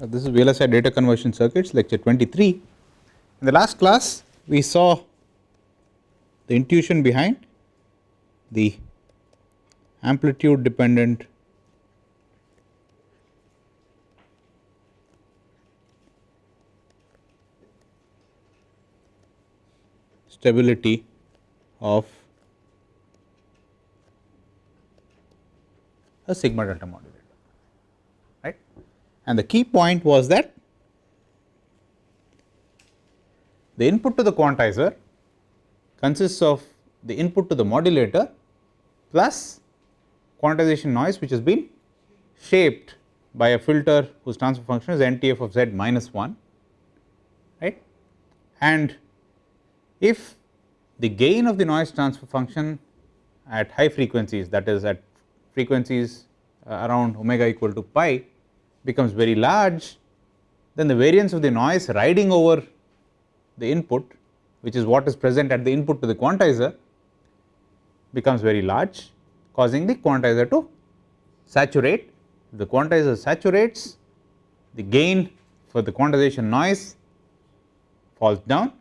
This is VLSI data conversion circuits, lecture 23. In the last class we saw the intuition behind the amplitude dependent stability of a sigma delta modulator, right. And the key point was that the input to the quantizer consists of the input to the modulator plus quantization noise which has been shaped by a filter whose transfer function is NTF of z minus 1, right. And if the gain of the noise transfer function at high frequencies, that is at frequencies around omega equal to pi, becomes very large, then the variance of the noise riding over the input, which is what is present at the input to the quantizer, becomes very large, causing the quantizer to saturate. If the quantizer saturates, the gain for the quantization noise falls down.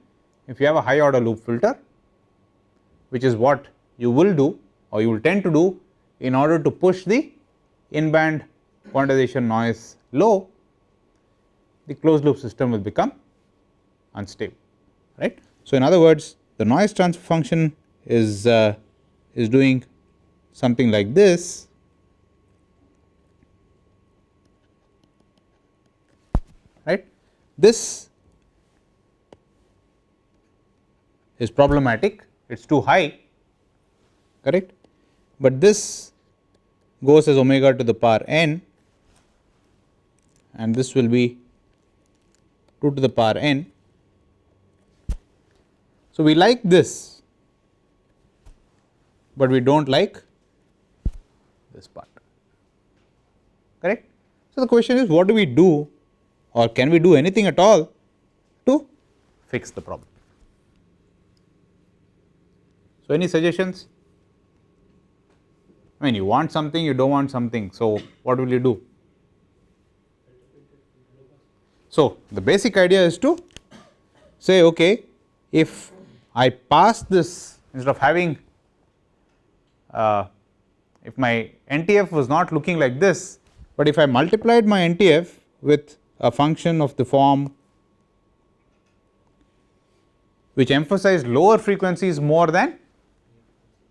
If you have a high order loop filter, which is what you will do or you will tend to do in order to push the in band quantization noise low, the closed loop system will become unstable, right. So, in other words, the noise transfer function is doing something like this, right. This is problematic, it is too high, correct, but this goes as omega to the power n and this will be 2 to the power n. So, we like this, but we do not like this part, correct. So, the question is, what do we do or can we do anything at all to fix the problem? So, any suggestions? I mean, you want something, you do not want something, so what will you do? So, the basic idea is to say, okay, if I pass this, instead of having if my NTF was not looking like this, but if I multiplied my NTF with a function of the form which emphasized lower frequencies more than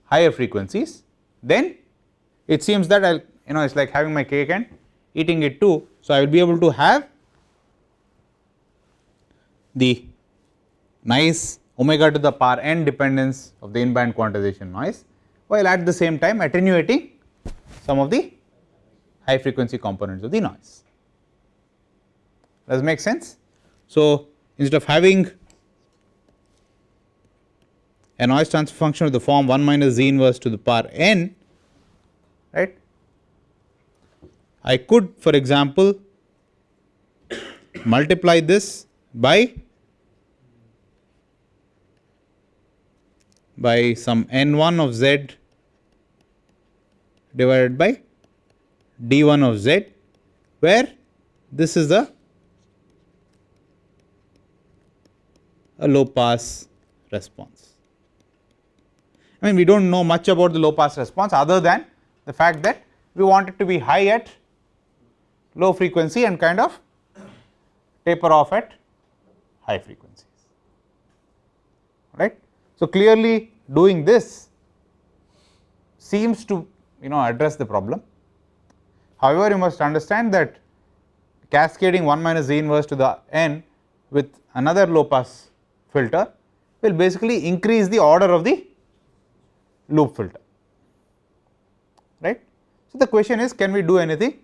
higher frequencies, then it seems that I will, it is like having my cake and eating it too. So, I will be able to have the nice omega to the power n dependence of the in band quantization noise, while at the same time attenuating some of the high frequency components of the noise. Does it make sense? So, instead of having a noise transfer function of the form 1 minus z inverse to the power n, right, I could, for example, multiply this by some n1 of z divided by d1 of z, where this is a low pass response. I mean, we do not know much about the low pass response other than the fact that we want it to be high at low frequency and kind of taper off at high frequencies, right. So, clearly doing this seems to address the problem. However, you must understand that cascading 1 minus z inverse to the n with another low pass filter will basically increase the order of the loop filter, right. So, the question is, can we do anything,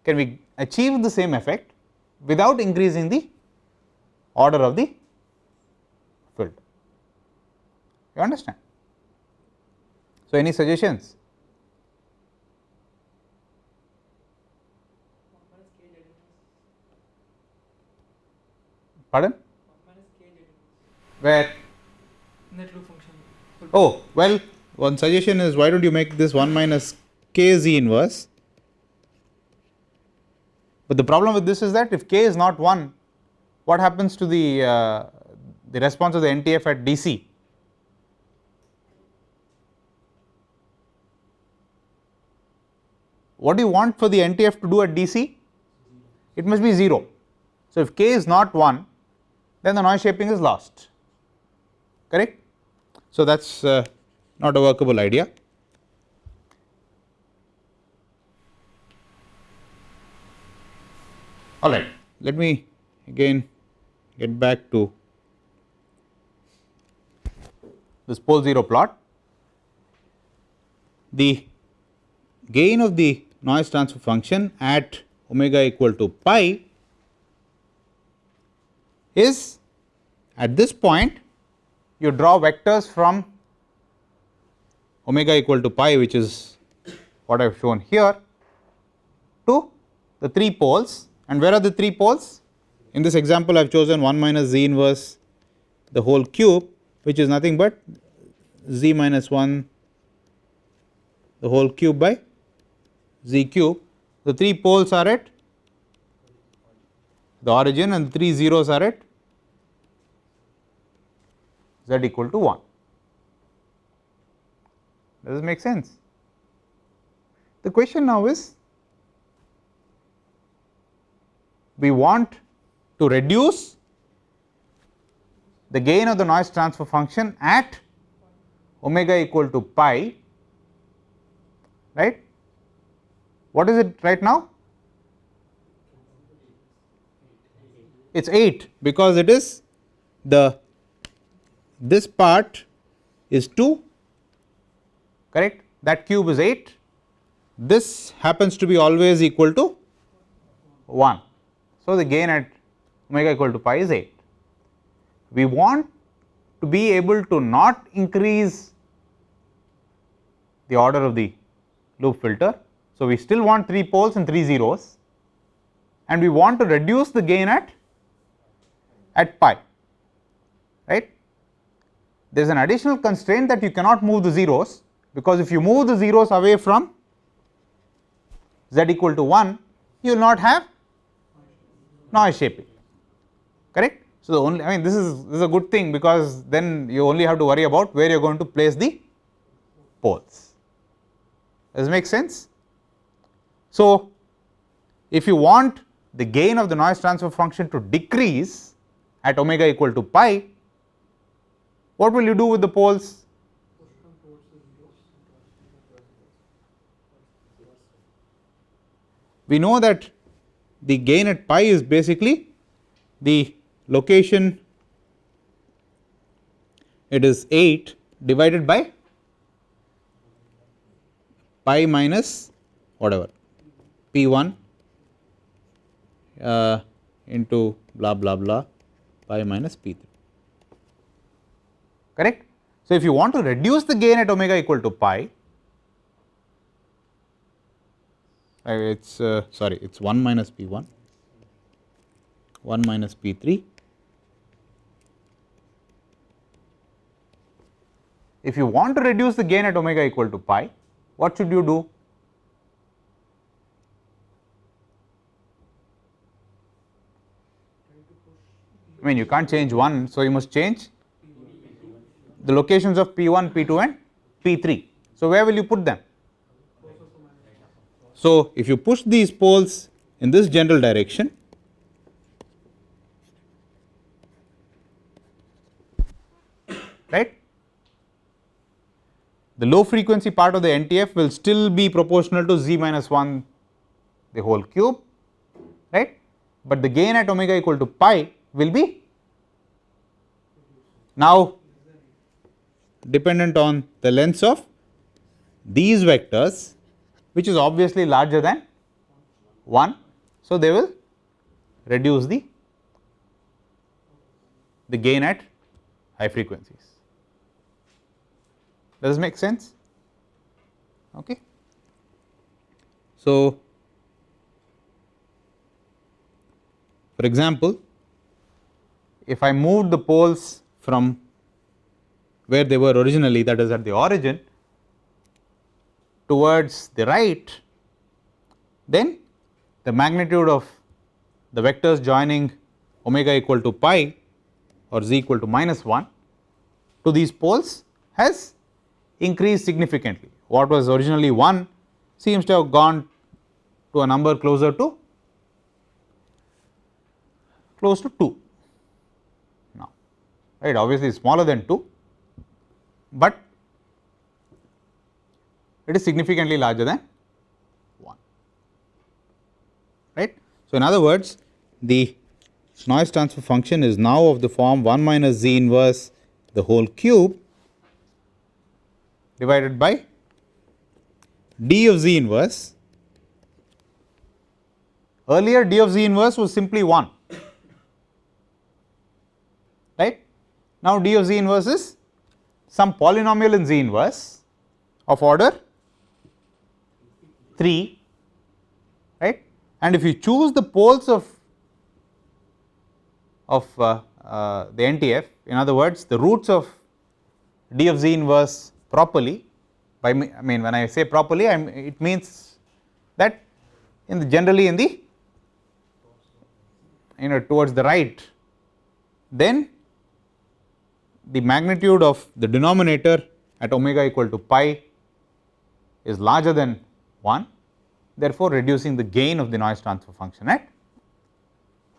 can we achieve the same effect without increasing the order of the filter, you understand. So, any suggestions? Pardon? Where? Net loop function. Oh, well, one suggestion is, why do not you make this 1 minus k z inverse But the problem with this is that if k is not 1, what happens to the response of the NTF at DC? What do you want for the NTF to do at DC? It must be 0. So if k is not 1, then the noise shaping is lost, correct? So that is not a workable idea. Alright, let me again get back to this pole 0 plot. The gain of the noise transfer function at omega equal to pi is, at this point you draw vectors from omega equal to pi, which is what I have shown here, to the 3 poles. And where are the 3 poles? In this example I have chosen 1 minus z inverse the whole cube, which is nothing but z minus 1 the whole cube by z cube. The 3 poles are at the origin and 3 zeros are at z equal to 1. Does this make sense? The question now is, we want to reduce the gain of the noise transfer function at omega equal to pi, right? What is it right now? It is 8, because it is this part is 2, correct? That cube is 8. This happens to be always equal to 1. So the gain at omega equal to pi is 8. We want to be able to not increase the order of the loop filter. So we still want 3 poles and 3 zeros, and we want to reduce the gain at pi, right? There is an additional constraint that you cannot move the zeros, because if you move the zeros away from z equal to 1, you will not have noise shaping, correct? So the only, I mean, this is a good thing, because then you only have to worry about where you are going to place the poles. Does it make sense? So if you want the gain of the noise transfer function to decrease at omega equal to pi, what will you do with the poles? We know that the gain at pi is basically the location, it is 8 divided by pi minus whatever p1 into blah blah blah pi minus p3, correct? So if you want to reduce the gain at omega equal to pi, it's sorry, it's 1 minus p1, 1 minus p3. If you want to reduce the gain at omega equal to pi, what should you do? I mean, you can't change 1, so you must change the locations of p1, p2 and p3. So where will you put them? So if you push these poles in this general direction, right, the low frequency part of the NTF will still be proportional to z minus 1 the whole cube, right, but the gain at omega equal to pi will be now dependent on the lengths of these vectors, which is obviously larger than 1. So they will reduce the gain at high frequencies. Does this make sense? Okay. So for example, if I moved the poles from where they were originally, that is at the origin, towards the right, then the magnitude of the vectors joining omega equal to pi or z equal to minus 1 to these poles has increased significantly. What was originally 1 seems to have gone to a number closer to close to 2 now, right. Obviously smaller than 2, but it is significantly larger than 1, right. So, in other words, the noise transfer function is now of the form 1 minus z inverse the whole cube divided by d of z inverse. Earlier d of z inverse was simply 1, right. Now d of z inverse is some polynomial in z inverse of order 3, right, and if you choose the poles of the NTF, in other words the roots of d of z inverse properly, by I mean when I say properly it means that in the generally in the towards the right, then the magnitude of the denominator at omega equal to pi is larger than 1, therefore reducing the gain of the noise transfer function at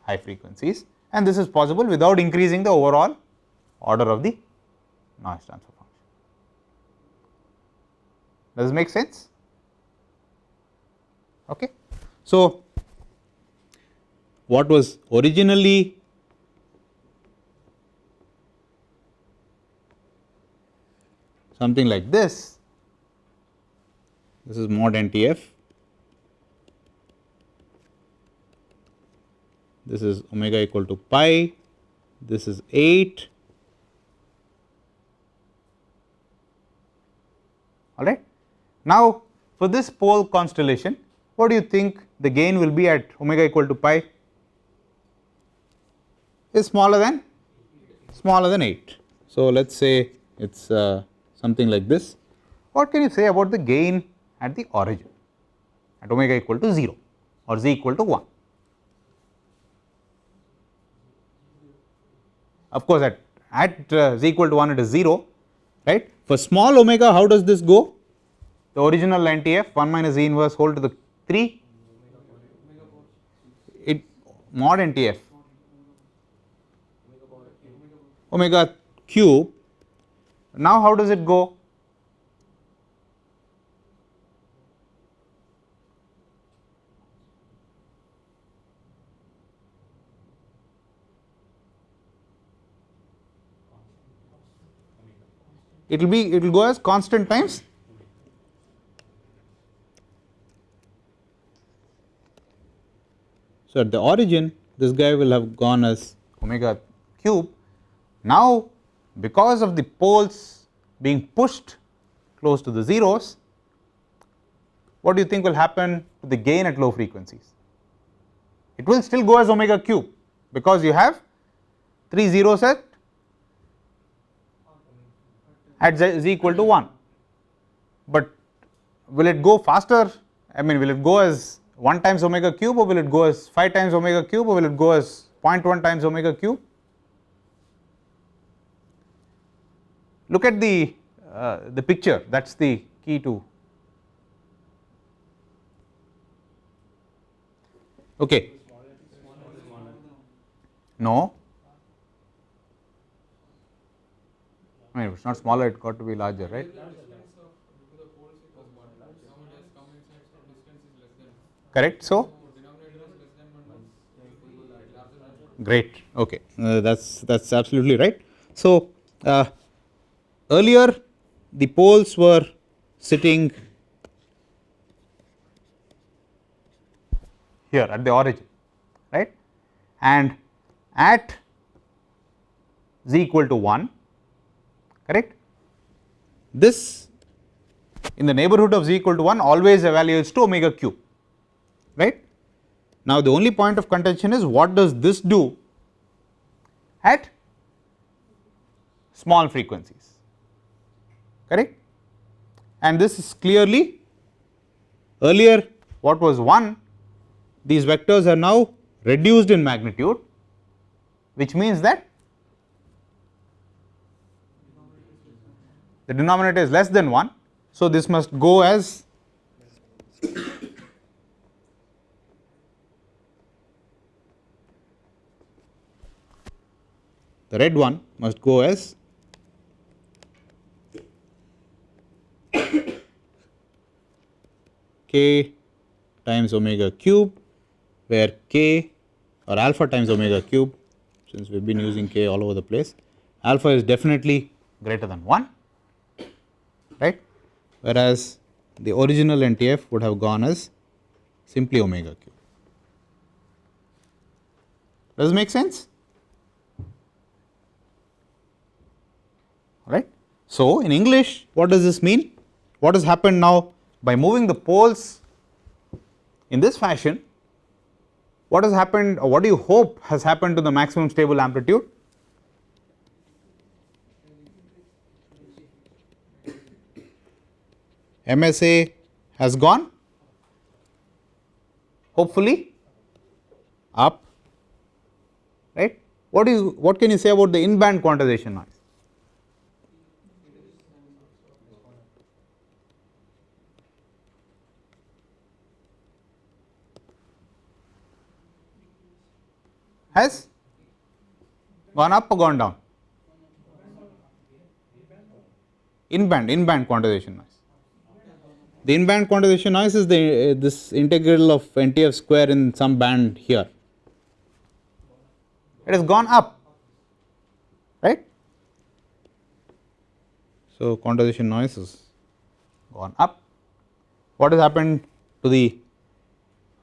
high frequencies, and this is possible without increasing the overall order of the noise transfer function. Does this make sense? Okay. So, what was originally something like this is mod NTF, this is omega equal to pi, this is 8, all right. Now, for this pole constellation, what do you think the gain will be at omega equal to pi? Is smaller than 8. So, let us say it is something like this. What can you say about the gain at the origin at omega equal to 0 or z equal to 1? Of course, at z equal to 1 it is 0, right. For small omega, how does this go? The original NTF 1 minus z inverse whole to the 3, it mod NTF omega cube. Now, how does it go? It will go as constant times so at the origin this guy will have gone as omega cube. Now, because of the poles being pushed close to the zeros, what do you think will happen to the gain at low frequencies? It will still go as omega cube because you have 3 zeros at z equal to 1, but will it go faster? I mean, will it go as 1 times omega cube, or will it go as 5 times omega cube, or will it go as 0.1 times omega cube? Look at the picture, that is the key to. Okay. No, I mean, if it is not smaller, it got to be larger, right? Correct. So, great. Okay, that's absolutely right. So, earlier the poles were sitting here at the origin, right, and at z equal to 1, correct, this in the neighborhood of z equal to 1 always evaluates to omega cube, right. Now, the only point of contention is what does this do at small frequencies, correct, and this is clearly earlier what was 1, these vectors are now reduced in magnitude, which means that the denominator is less than 1. So, this must go as the red one must go as k times omega cube, where k or alpha times omega cube, since we have been using k all over the place, alpha is definitely greater than 1, right, whereas the original NTF would have gone as simply omega cube. Does it make sense? All right. So, in English, what does this mean? What has happened now by moving the poles in this fashion? What has happened, or what do you hope has happened to the maximum stable amplitude? MSA has gone hopefully up, right. What can you say about the in-band quantization noise? Has gone up or gone down? In-band quantization noise. The in-band quantization noise is the this integral of NTF square in some band here. It has gone up, right. So, quantization noise has gone up. What has happened to the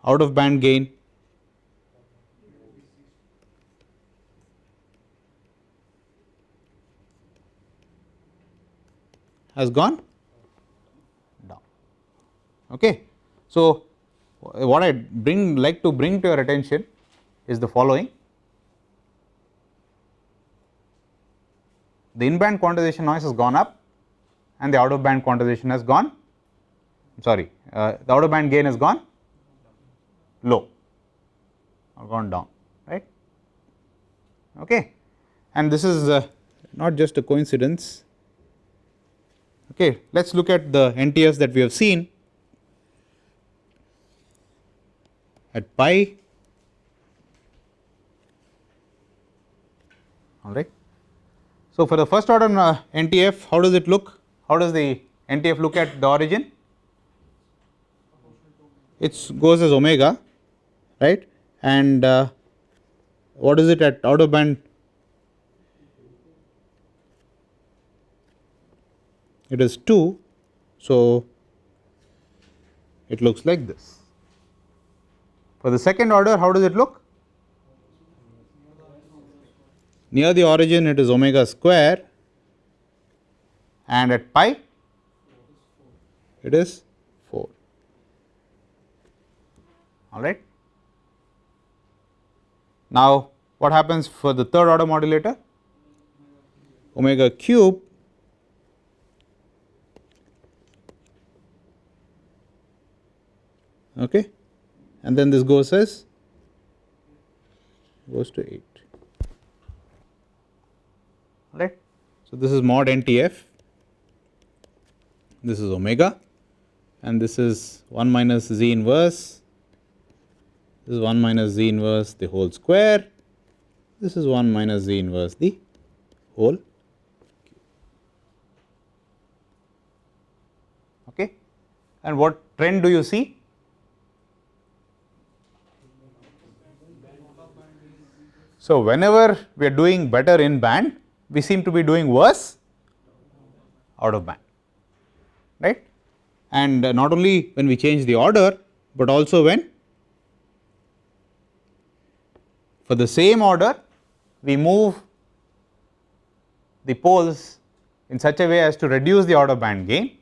out of band gain? Has gone down. Okay. So, what I like to bring to your attention is the following. The in-band quantization noise has gone up and the out of band quantization has gone, the out of band gain has gone low or gone down, right. Okay. And this is not just a coincidence. Okay. Let us look at the NTFs that we have seen at pi, all right. So, for the first order NTF, how does it look? How does the NTF look at the origin? It goes as omega, right, and what is it at out of band? It is 2, so it looks like this. For the second order, how does it look? Near the origin it is omega square, and at pi it is 4, all right. Now, what happens for the third order modulator? Omega cube okay, and then this goes to 8, right. So, this is mod NTF, this is omega, and this is 1 minus z inverse, this is 1 minus z inverse the whole square, this is 1 minus z inverse the whole cube. Okay. And what trend do you see? So, whenever we are doing better in band, we seem to be doing worse out of band, right. And not only when we change the order, but also when for the same order we move the poles in such a way as to reduce the out of band gain,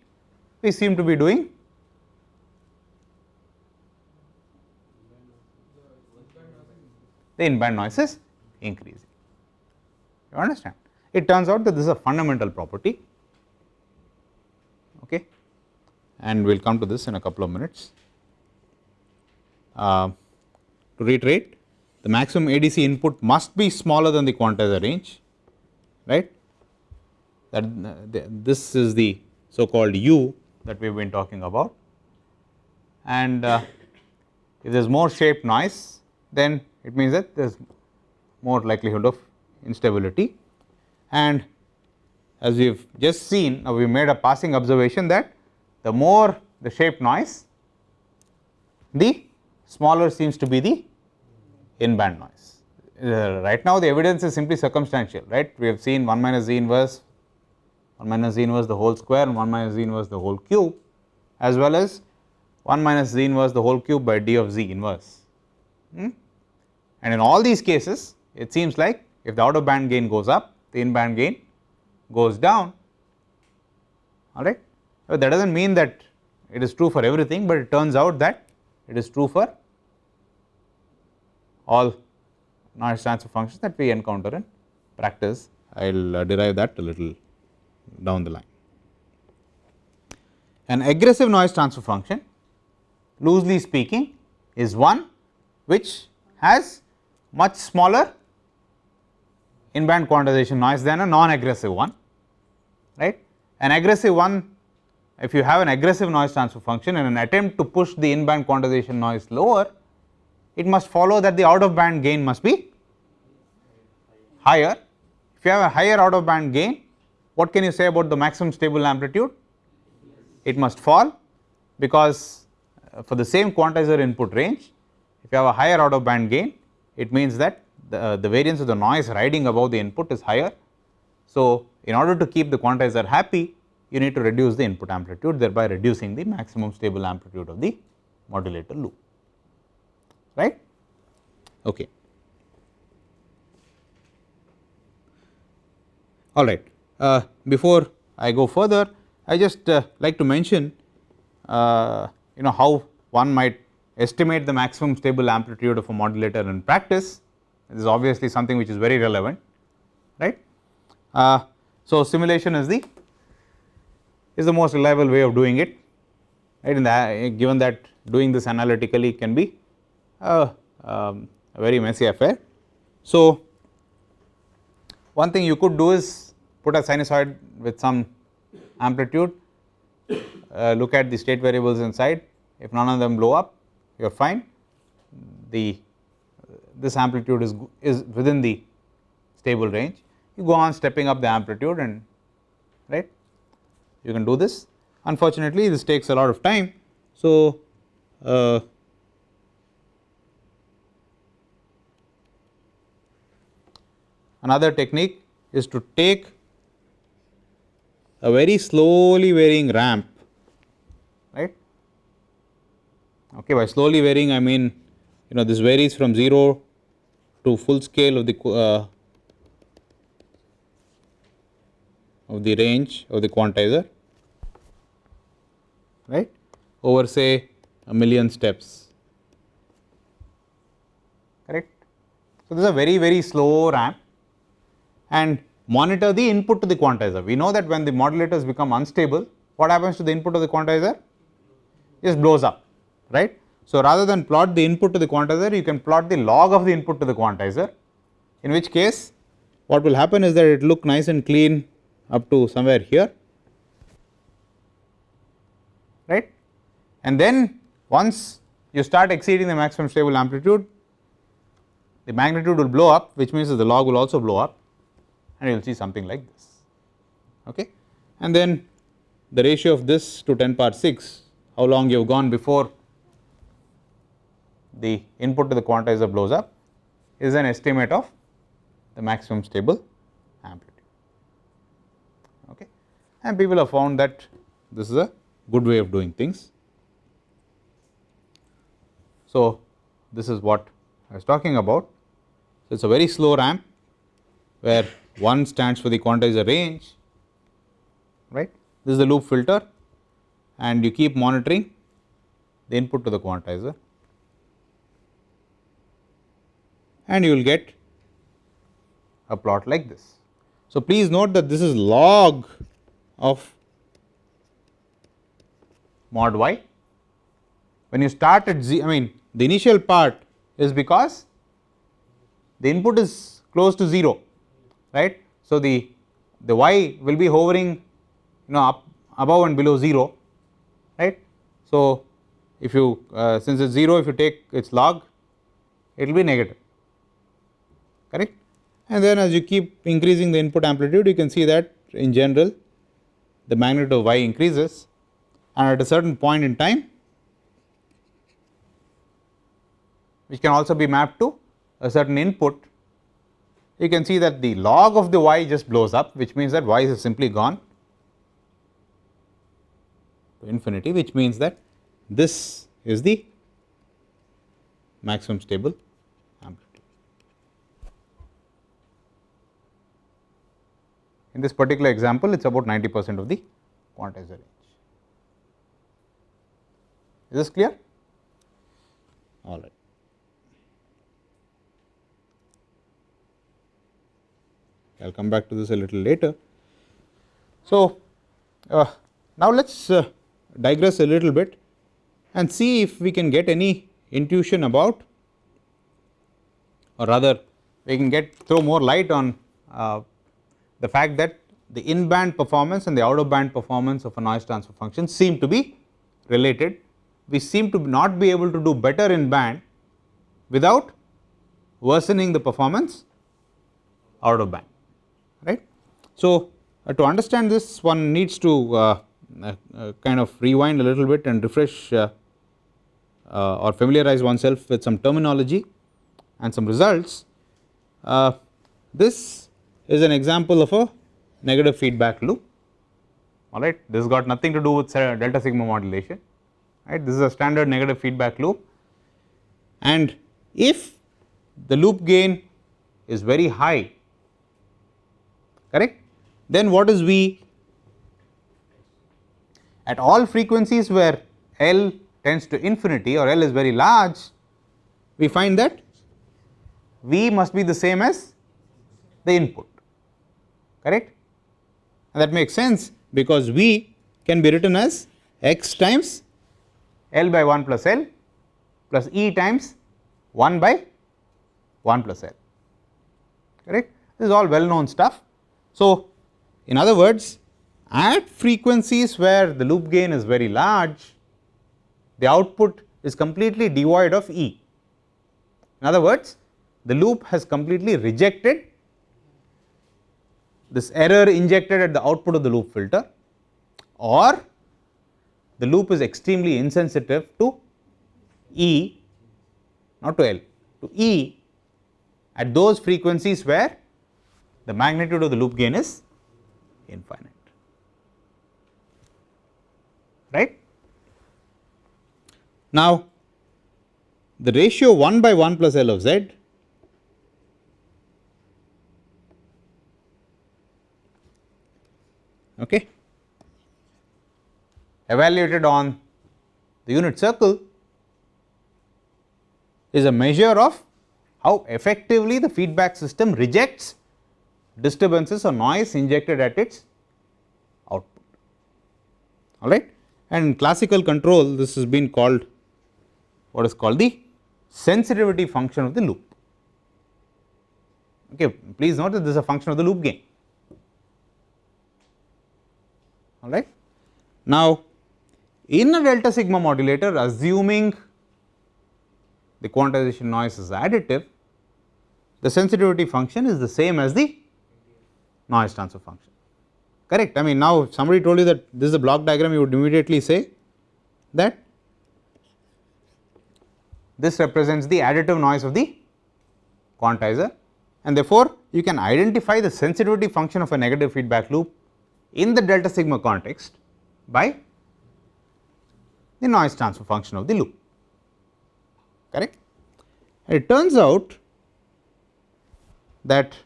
we seem to be doing the in band noise is increasing. You understand? It turns out that this is a fundamental property, okay, and we will come to this in a couple of minutes. To reiterate, the maximum ADC input must be smaller than the quantizer range, right. That this is the so called U that we have been talking about, and if there is more shape noise, then it means that there is more likelihood of instability. And as we have just seen, now we made a passing observation that the more the shape noise, the smaller seems to be the in band noise. Right now the evidence is simply circumstantial, right. We have seen 1 minus z inverse, 1 minus z inverse the whole square and 1 minus z inverse the whole cube, as well as 1 minus z inverse the whole cube by d of z inverse. And in all these cases it seems like if the out of band gain goes up, the in band gain goes down, alright. But that does not mean that it is true for everything, but it turns out that it is true for all noise transfer functions that we encounter in practice. I will derive that a little down the line. An aggressive noise transfer function, loosely speaking, is one which has much smaller in band quantization noise than a non-aggressive one, right. An aggressive one, if you have an aggressive noise transfer function and an attempt to push the in band quantization noise lower, it must follow that the out of band gain must be higher. If you have a higher out of band gain, what can you say about the maximum stable amplitude? It must fall, because for the same quantizer input range, if you have a higher out of band gain, it means that the variance of the noise riding above the input is higher. So, in order to keep the quantizer happy, you need to reduce the input amplitude, thereby reducing the maximum stable amplitude of the modulator loop, right. Okay. All right. Before I go further, I just like to mention how one might estimate the maximum stable amplitude of a modulator in practice. This is obviously something which is very relevant, right. So, simulation is the most reliable way of doing it, right. In that, given that doing this analytically can be a very messy affair. So, one thing you could do is put a sinusoid with some amplitude, look at the state variables inside. If none of them blow up, you are fine. This amplitude is within the stable range. You go on stepping up the amplitude, and right, you can do this. Unfortunately, this takes a lot of time. So, another technique is to take a very slowly varying ramp, right. Okay, by slowly varying I mean this varies from 0 to full scale of the range of the quantizer, right, over say a million steps, correct. So, this is a very slow ramp, and monitor the input to the quantizer. We know that when the modulators become unstable, what happens to the input of the quantizer? It just blows up, right. So, rather than plot the input to the quantizer, you can plot the log of the input to the quantizer, in which case what will happen is that it will look nice and clean up to somewhere here, right. And then once you start exceeding the maximum stable amplitude, the magnitude will blow up, which means that the log will also blow up, and you will see something like this, okay. And then the ratio of this to 10 power 6, how long you have gone before the input to the quantizer blows up, is an estimate of the maximum stable amplitude, okay. And people have found that this is a good way of doing things. So, this is what I was talking about. So, it is a very slow ramp where 1 stands for the quantizer range, right. This is the loop filter, and you keep monitoring the input to the quantizer, and you will get a plot like this. So, please note that this is log of mod y. When you start at z, I mean the initial part is because the input is close to 0, right. So, the y will be hovering up above and below 0, right. So, if you since it is 0, if you take its log, it will be negative, correct. And then as you keep increasing the input amplitude, you can see that in general the magnitude of y increases, and at a certain point in time, which can also be mapped to a certain input, you can see that the log of the y just blows up, which means that y has simply gone to infinity, which means that this is the maximum stable amplitude. In this particular example, it is about 90% of the quantizer range. Is this clear? All right. I will come back to this a little later. So, now let us digress a little bit and see if we can get any intuition about, or rather we can throw more light on the fact that the in band performance and the out of band performance of a noise transfer function seem to be related. We seem to not be able to do better in band without worsening the performance out of band, right. So, to understand this, one needs to kind of rewind a little bit and refresh or familiarize oneself with some terminology and some results. This is an example of a negative feedback loop, all right. This has got nothing to do with delta sigma modulation, right. This is a standard negative feedback loop, and if the loop gain is very high, correct, then what is V? At all frequencies where L tends to infinity or L is very large, we find that V must be the same as the input, correct, and that makes sense because V can be written as x times L by 1 plus L plus E times 1 by 1 plus L, correct. This is all well known stuff. So, in other words, at frequencies where the loop gain is very large, the output is completely devoid of E. In other words, the loop has completely rejected this error injected at the output of the loop filter, or the loop is extremely insensitive to E, not to L, to E at those frequencies where the magnitude of the loop gain is infinite, right. Now, the ratio 1 by 1 plus L of Z evaluated on the unit circle is a measure of how effectively the feedback system rejects disturbances or noise injected at its output, all right. And in classical control, this has been called what is called the sensitivity function of the loop. Okay, please note that this is a function of the loop gain, all right. Now, in a delta sigma modulator, assuming the quantization noise is additive, the sensitivity function is the same as the noise transfer function, correct. I mean, now if somebody told you that this is a block diagram, you would immediately say that this represents the additive noise of the quantizer, and therefore, you can identify the sensitivity function of a negative feedback loop in the delta sigma context by the noise transfer function of the loop, correct. And it turns out that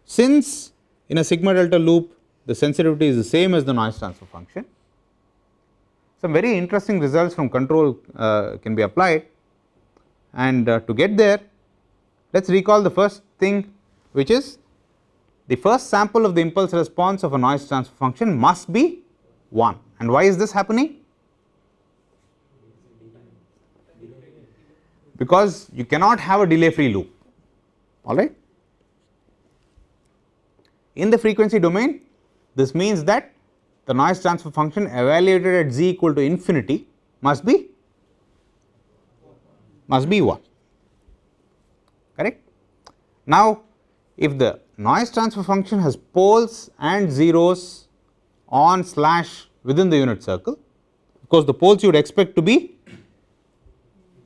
since in a sigma delta loop the sensitivity is the same as the noise transfer function, some very interesting results from control can be applied, and to get there, let us recall the first thing, which is the first sample of the impulse response of a noise transfer function must be 1. And why is this happening? because you cannot have a delay free loop, alright. In the frequency domain, this means that the noise transfer function evaluated at z equal to infinity must be 1, correct. Now, if the noise transfer function has poles and zeros on slash within the unit circle, because the poles you would expect to be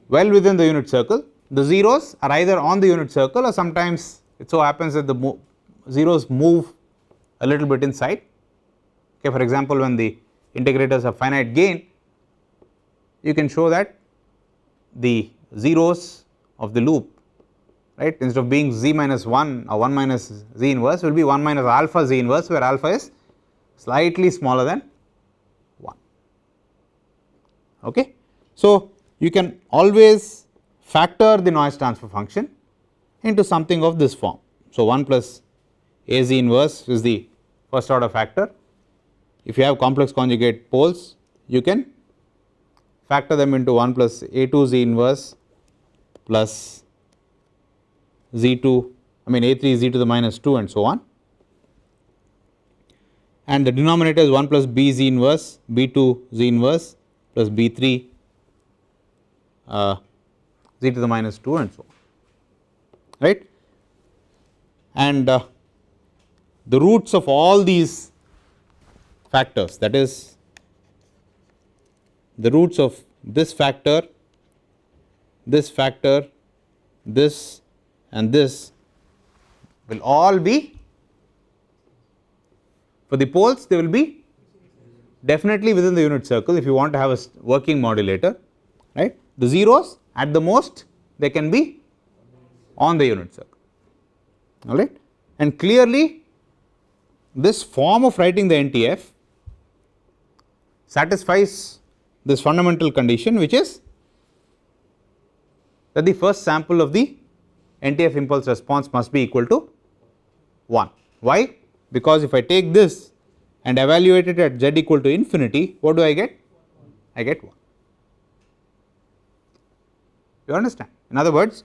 well within the unit circle, the zeros are either on the unit circle or sometimes it so happens that the zeros move a little bit inside. Okay, for example, when the integrators have finite gain, you can show that the zeros of the loop, right, instead of being z minus 1 or 1 minus z inverse will be 1 minus alpha z inverse, where alpha is slightly smaller than 1. Okay. So, you can always factor the noise transfer function into something of this form. So, 1 plus a z inverse is the first order factor. If you have complex conjugate poles, you can factor them into 1 plus a2 z inverse plus z2, I mean a3 z to the minus 2 and so on, and the denominator is 1 plus b z inverse, b2 z inverse plus b3 z to the minus 2 and so on, right. And the roots of all these factors, that is the roots of this factor, this and this will all be, for the poles they will be definitely within the unit circle if you want to have a working modulator, right. The zeros at the most they can be on the unit circle, alright. And clearly this form of writing the NTF satisfies this fundamental condition, which is that the first sample of the NTF impulse response must be equal to 1. Why? Because if I take this and evaluate it at z equal to infinity, what do I get? I get 1. You understand? In other words,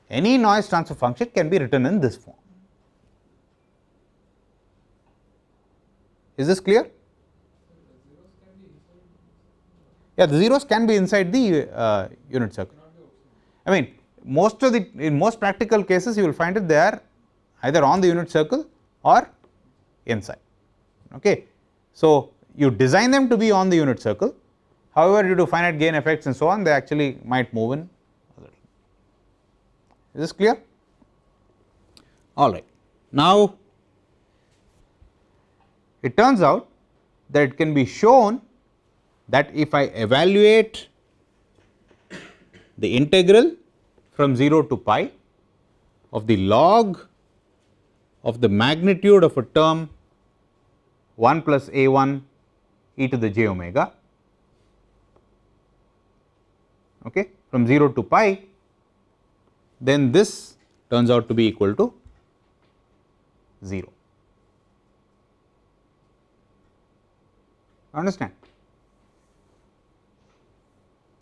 any noise transfer function can be written in this form. Is this clear? Yeah, the zeros can be inside the unit circle. I mean, in most practical cases you will find it they are either on the unit circle or inside. Okay. So, you design them to be on the unit circle, however, due to finite gain effects and so on, they actually might move in a little. Is this clear? All right. Now, it turns out that it can be shown that if I evaluate the integral from 0 to pi of the log of the magnitude of a term 1 plus a1 e to the j omega, okay, from 0 to pi, then this turns out to be equal to 0. Understand?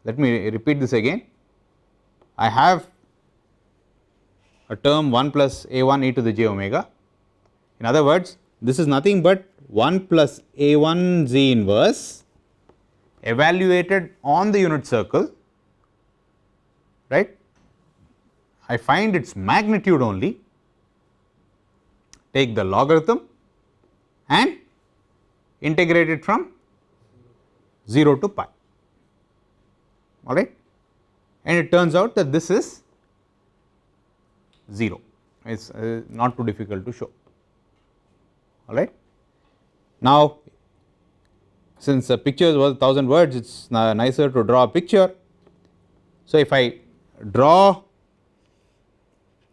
Let me repeat this again. I have a term 1 plus a1 e to the j omega. In other words, this is nothing but 1 plus a1 z inverse evaluated on the unit circle, right. I find its magnitude only, take the logarithm and integrate it from 0 to pi, alright, and it turns out that this is 0. It is not too difficult to show, alright. Now, since a picture is worth 1000 words, it is nicer to draw a picture. So, if I draw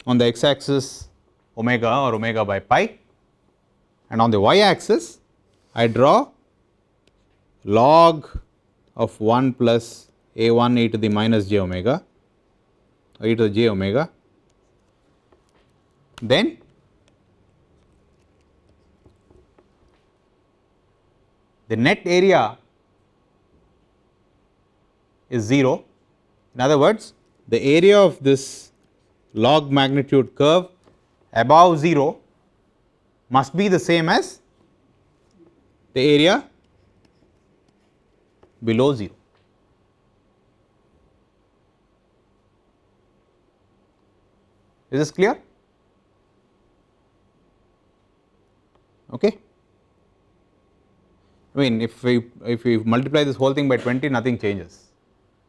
on the x axis omega or omega by pi, and on the y axis I draw log of 1 plus a1 e to the minus j omega or e to the j omega, then the net area is 0. In other words, the area of this log magnitude curve above 0 must be the same as the area below 0. Is this clear? Okay. I mean, if we multiply this whole thing by 20, nothing changes,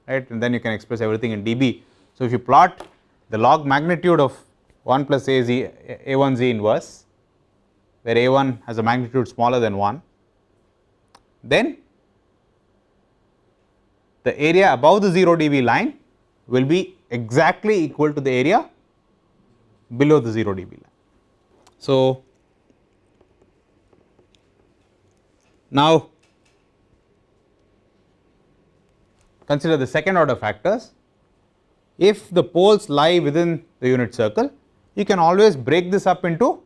right, and then you can express everything in dB. So, if you plot the log magnitude of 1 plus a1 z inverse, where a1 has a magnitude smaller than 1, then the area above the 0 dB line will be exactly equal to the area below the 0 dB line. So, now consider the second order factors. If the poles lie within the unit circle, you can always break this up into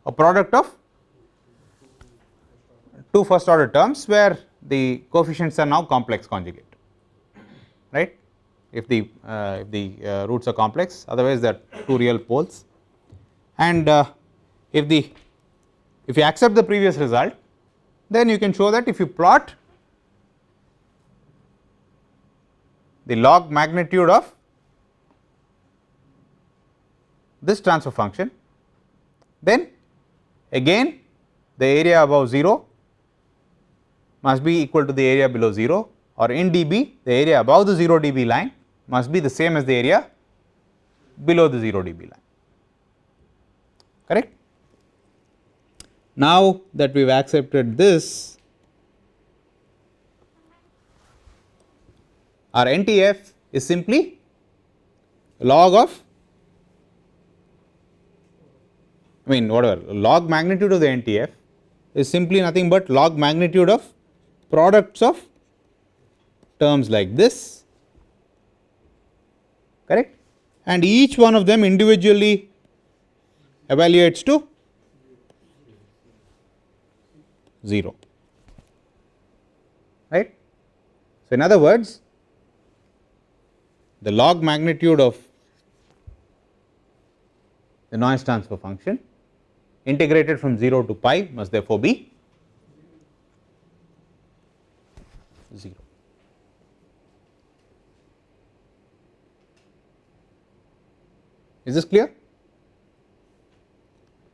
a product of two first order terms where the coefficients are now complex conjugate, right, if the roots are complex, otherwise they are two real poles. And if you accept the previous result, then you can show that if you plot the log magnitude of this transfer function, then again the area above 0 must be equal to the area below 0, or in dB the area above the 0 dB line must be the same as the area below the 0 dB line, correct. Now that we have accepted this, our NTF is simply log of, I mean whatever, log magnitude of the NTF is simply nothing but log magnitude of products of terms like this, correct, and each one of them individually evaluates to 0, right. So, in other words, the log magnitude of the noise transfer function integrated from 0 to pi must therefore be 0. Is this clear?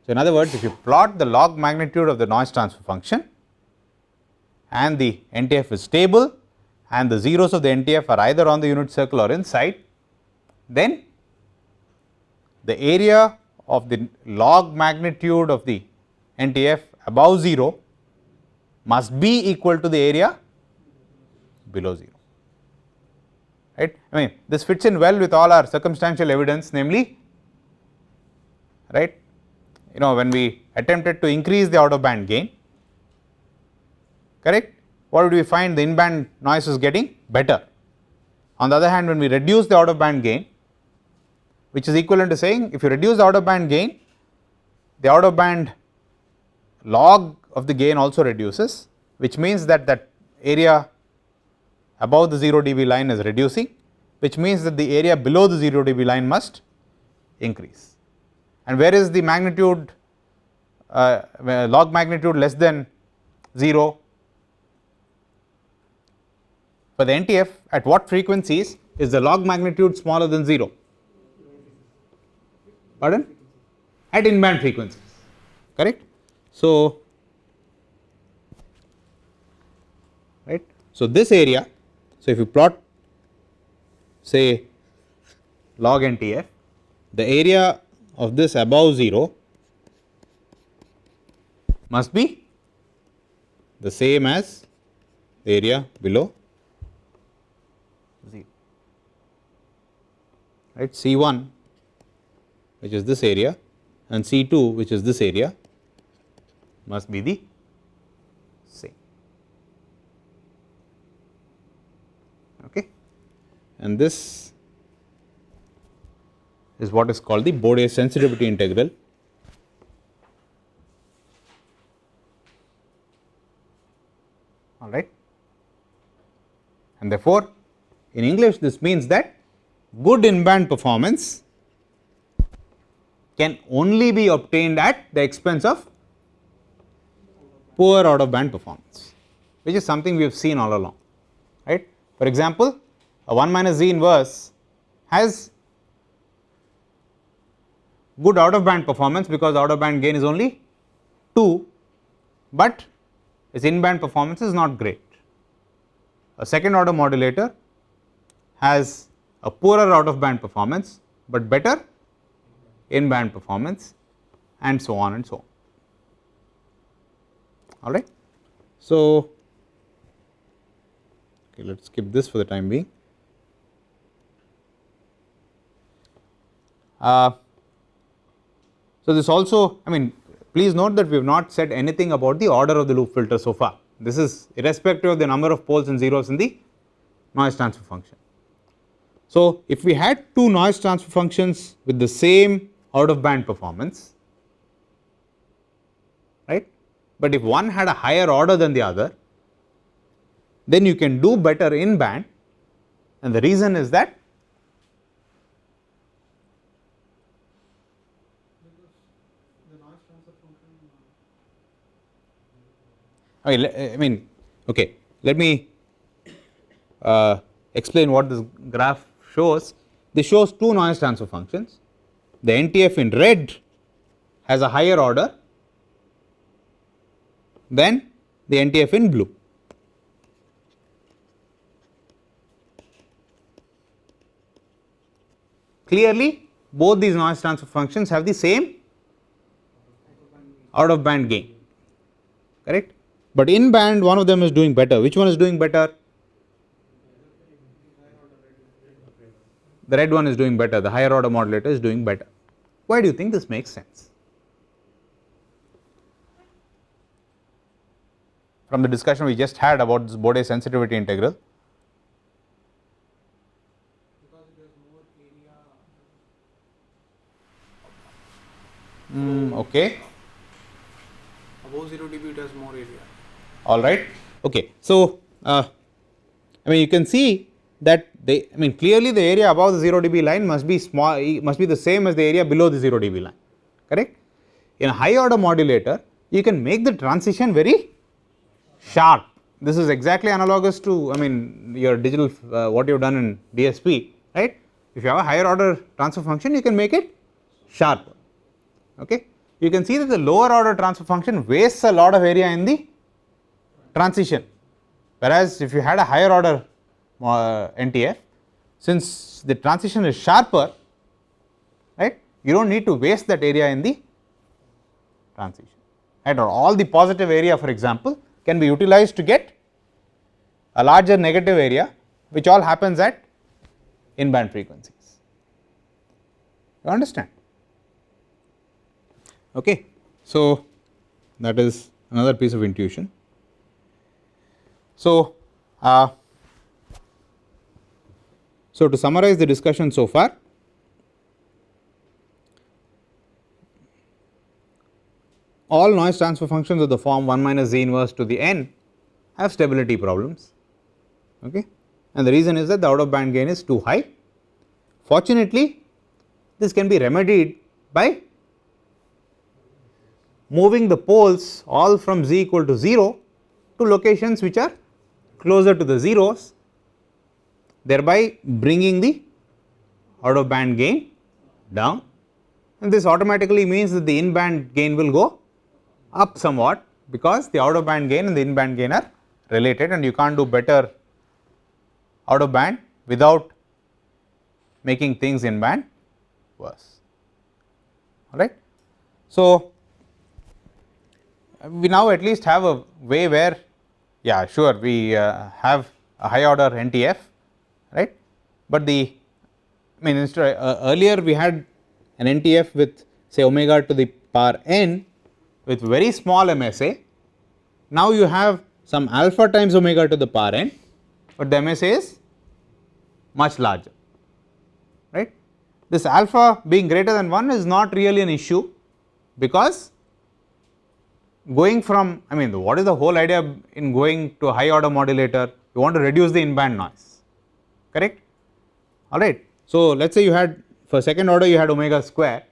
So, in other words, if you plot the log magnitude of the noise transfer function and the NTF is stable and the zeros of the NTF are either on the unit circle or inside, then the area of the log magnitude of the NTF above 0 must be equal to the area below 0, right. I mean, this fits in well with all our circumstantial evidence, namely, right, you know, when we attempted to increase the out of band gain, correct, what did we find? The in band noise is getting better. On the other hand, when we reduce the out of band gain, which is equivalent to saying if you reduce the out of band gain, the out of band log of the gain also reduces, which means that that area above the 0 dB line is reducing, which means that the area below the 0 dB line must increase. And where is the magnitude log magnitude less than 0? For the NTF, at what frequencies is the log magnitude smaller than 0? Pardon? At in band frequencies, correct. So, right. So, this area, so if you plot say log NTF, the area of this above 0 must be the same as the area below 0, right. C1, which is this area, and C2, which is this area, must be the same, okay. And this is what is called the Bode sensitivity integral. All right. And therefore, in English this means that good in band performance can only be obtained at the expense of poor out of band performance, which is something we have seen all along, right. For example, a 1 minus Z inverse has good out of band performance because out of band gain is only 2, but its in band performance is not great. A second order modulator has a poorer out of band performance, but better in band performance, and so on and so on. All right. So, okay, let us skip this for the time being. So, this also, I mean, please note that we have not said anything about the order of the loop filter so far. This is irrespective of the number of poles and zeros in the noise transfer function. So, if we had two noise transfer functions with the same out of band performance, right, but if one had a higher order than the other, then you can do better in band, and the reason is that I mean, okay, let me explain what this graph shows. This shows two noise transfer functions. The NTF in red has a higher order than the NTF in blue. Clearly, both these noise transfer functions have the same out of band gain, correct. But in band, one of them is doing better. Which one is doing better? The red one is doing better. The higher order modulator is doing better. Why do you think this makes sense? From the discussion we just had about this Bode sensitivity integral. Because it has more area. Okay. Above 0 dB, it has more area. All right. Okay. So, I mean, you can see that I mean, clearly the area above the 0 dB line must be small, must be the same as the area below the 0 dB line, correct. In a high order modulator, you can make the transition very sharp. This is exactly analogous to, I mean, your digital what you have done in DSP, right. If you have a higher order transfer function, you can make it sharper. Okay. You can see that the lower order transfer function wastes a lot of area in the transition, whereas if you had a higher order NTF, since the transition is sharper, right, you do not need to waste that area in the transition, right, or all the positive area, for example, can be utilized to get a larger negative area, which all happens at in band frequencies. You understand? Okay. So, that is another piece of intuition. So, so to summarize the discussion so far, all noise transfer functions of the form 1 minus Z inverse to the n have stability problems, okay, and the reason is that the out of band gain is too high. Fortunately, this can be remedied by moving the poles all from Z equal to 0 to locations which are closer to the zeros, thereby bringing the out of band gain down, and this automatically means that the in band gain will go up somewhat, because the out of band gain and the in band gain are related, and you can't do better out of band without making things in band worse. All right. So, we now at least have a way where, yeah, sure, we have a high order NTF, right, but the, I mean, instead earlier we had an NTF with say omega to the power n with very small MSA. Now you have some alpha times omega to the power n, but the MSA is much larger, right. This alpha being greater than 1 is not really an issue, because going from, I mean, what is the whole idea in going to a high order modulator? You want to reduce the in band noise, correct, all right. So, let us say you had for second order you had omega square,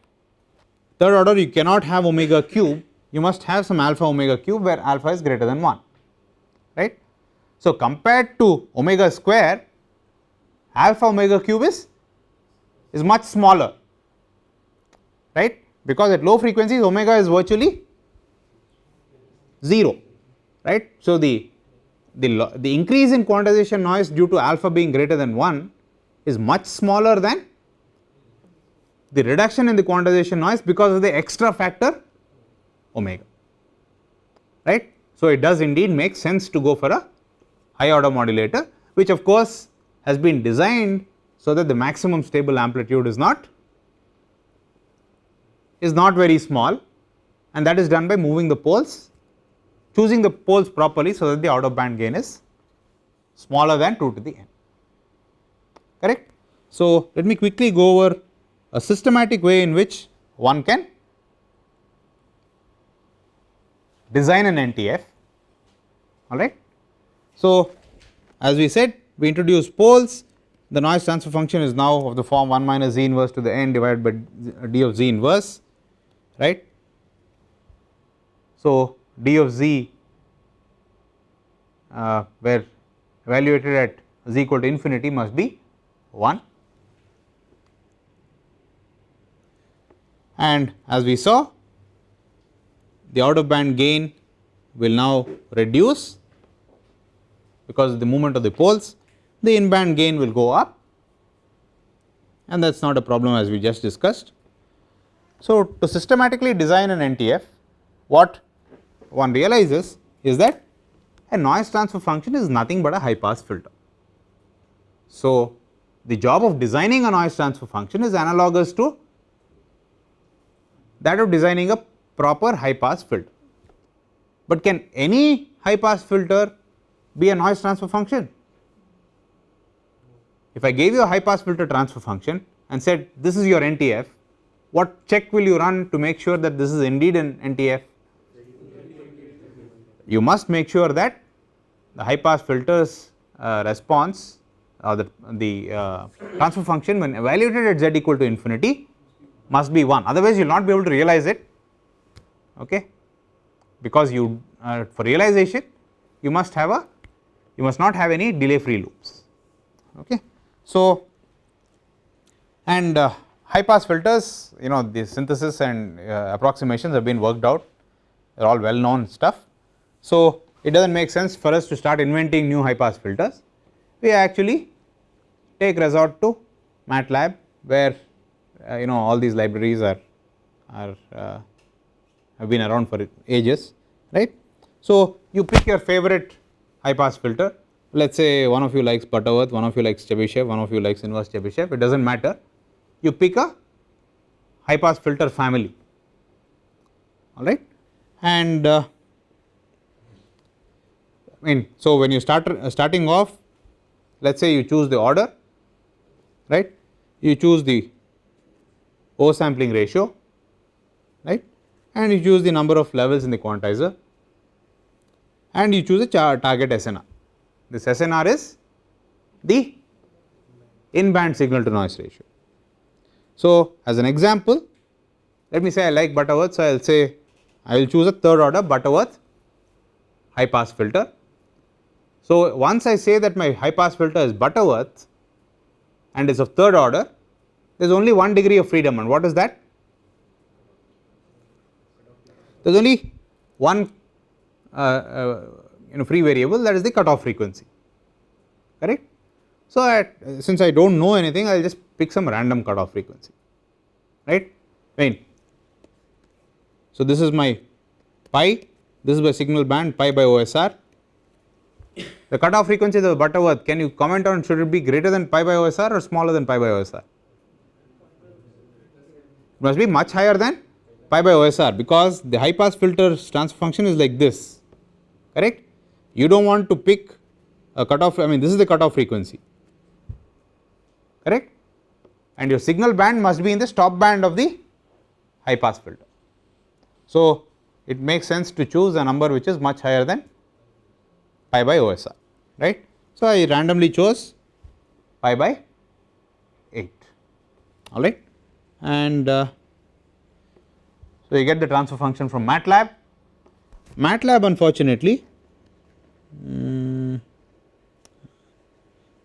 third order you cannot have omega cube, you must have some alpha omega cube where alpha is greater than 1, right. So, compared to omega square, alpha omega cube is much smaller, right, because at low frequencies omega is virtually 0, right. So, the increase in quantization noise due to alpha being greater than 1 is much smaller than the reduction in the quantization noise because of the extra factor omega, right. So, it does indeed make sense to go for a high order modulator, which of course has been designed so that the maximum stable amplitude is not very small, and that is done by moving the poles, choosing the poles properly so that the out of band gain is smaller than 2 to the n, correct. So, let me quickly go over a systematic way in which one can design an NTF, alright. So, as we said, we introduce poles, the noise transfer function is now of the form 1 minus z inverse to the n divided by d of z inverse, right. So, d of z where evaluated at z equal to infinity must be 1, and as we saw, the out of band gain will now reduce because of the movement of the poles, the in band gain will go up, and that is not a problem as we just discussed. So, to systematically design an NTF, what one realizes is that a noise transfer function is nothing but a high pass filter. So, the job of designing a noise transfer function is analogous to that of designing a proper high pass filter, but can any high pass filter be a noise transfer function? If I gave you a high pass filter transfer function and said this is your NTF, what check will you run to make sure that this is indeed an NTF? You must make sure that the high pass filter's response or the transfer function when evaluated at z equal to infinity must be 1, otherwise you will not be able to realize it, okay, because you for realization you must not have any delay free loops, okay. So, and high pass filters, the synthesis and approximations have been worked out, they are all well known stuff. So, it does not make sense for us to start inventing new high pass filters, we actually take resort to MATLAB where all these libraries have been around for ages, right. So, you pick your favorite high pass filter, let us say one of you likes Butterworth, one of you likes Chebyshev, one of you likes inverse Chebyshev, it does not matter, you pick a high pass filter family, alright, and so when you starting off, let us say you choose the order, right, you choose the O sampling ratio, right, and you choose the number of levels in the quantizer, and you choose a target SNR. This SNR is the in band signal to noise ratio. So, as an example, let me say I like Butterworth, so I will say I will choose a third order Butterworth high pass filter. So, once I say that my high pass filter is Butterworth and is of third order, there is only one degree of freedom, and what is that? There is only one free variable, that is the cutoff frequency, correct. So, since I do not know anything, I will just pick some random cutoff frequency, right. So, this is my pi, this is my signal band pi by OSR. The cutoff frequency of Butterworth, can you comment on should it be greater than pi by OSR or smaller than pi by OSR? It must be much higher than pi by OSR because the high pass filter's transfer function is like this, correct. You do not want to pick a cutoff, this is the cutoff frequency, correct, and your signal band must be in the stop band of the high pass filter. So, it makes sense to choose a number which is much higher than pi by OSR, right. So, I randomly chose pi by 8. alright, and so you get the transfer function from MATLAB. MATLAB unfortunately,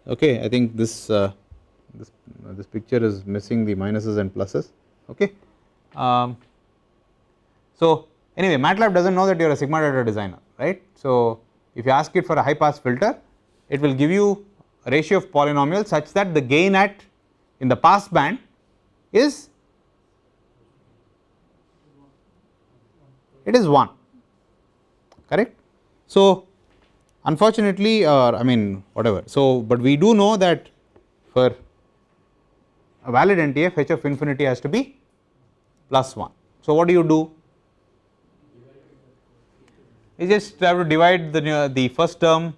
okay, I think this this picture is missing the minuses and pluses, okay. So anyway, MATLAB does not know that you are a sigma data designer, right. So if you ask it for a high pass filter, it will give you a ratio of polynomials such that the gain at in the pass band is it is 1, correct. So unfortunately, or I mean whatever, so but we do know that for a valid NTF h of infinity has to be plus 1. So what do? You just have to divide the first term,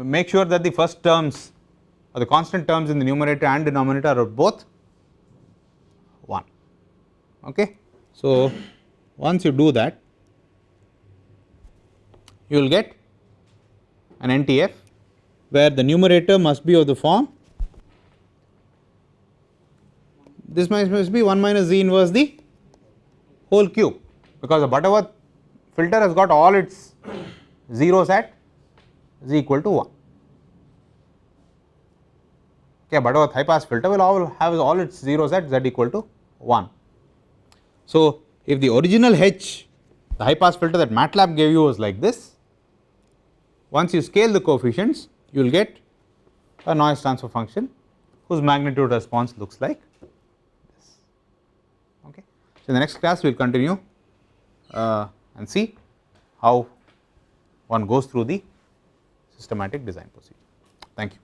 make sure that the first terms or the constant terms in the numerator and denominator are both 1, okay. So once you do that, you will get an NTF where the numerator must be of the form, this must be 1 minus z inverse the whole cube, because the Butterworth filter has got all its zeros at z equal to 1. Okay, Butterworth high pass filter will all have all its zeros at z equal to 1. So if the original h, the high pass filter that MATLAB gave you was like this, once you scale the coefficients you will get a noise transfer function whose magnitude response looks like this, okay. So in the next class we will continue and see how one goes through the systematic design procedure. Thank you.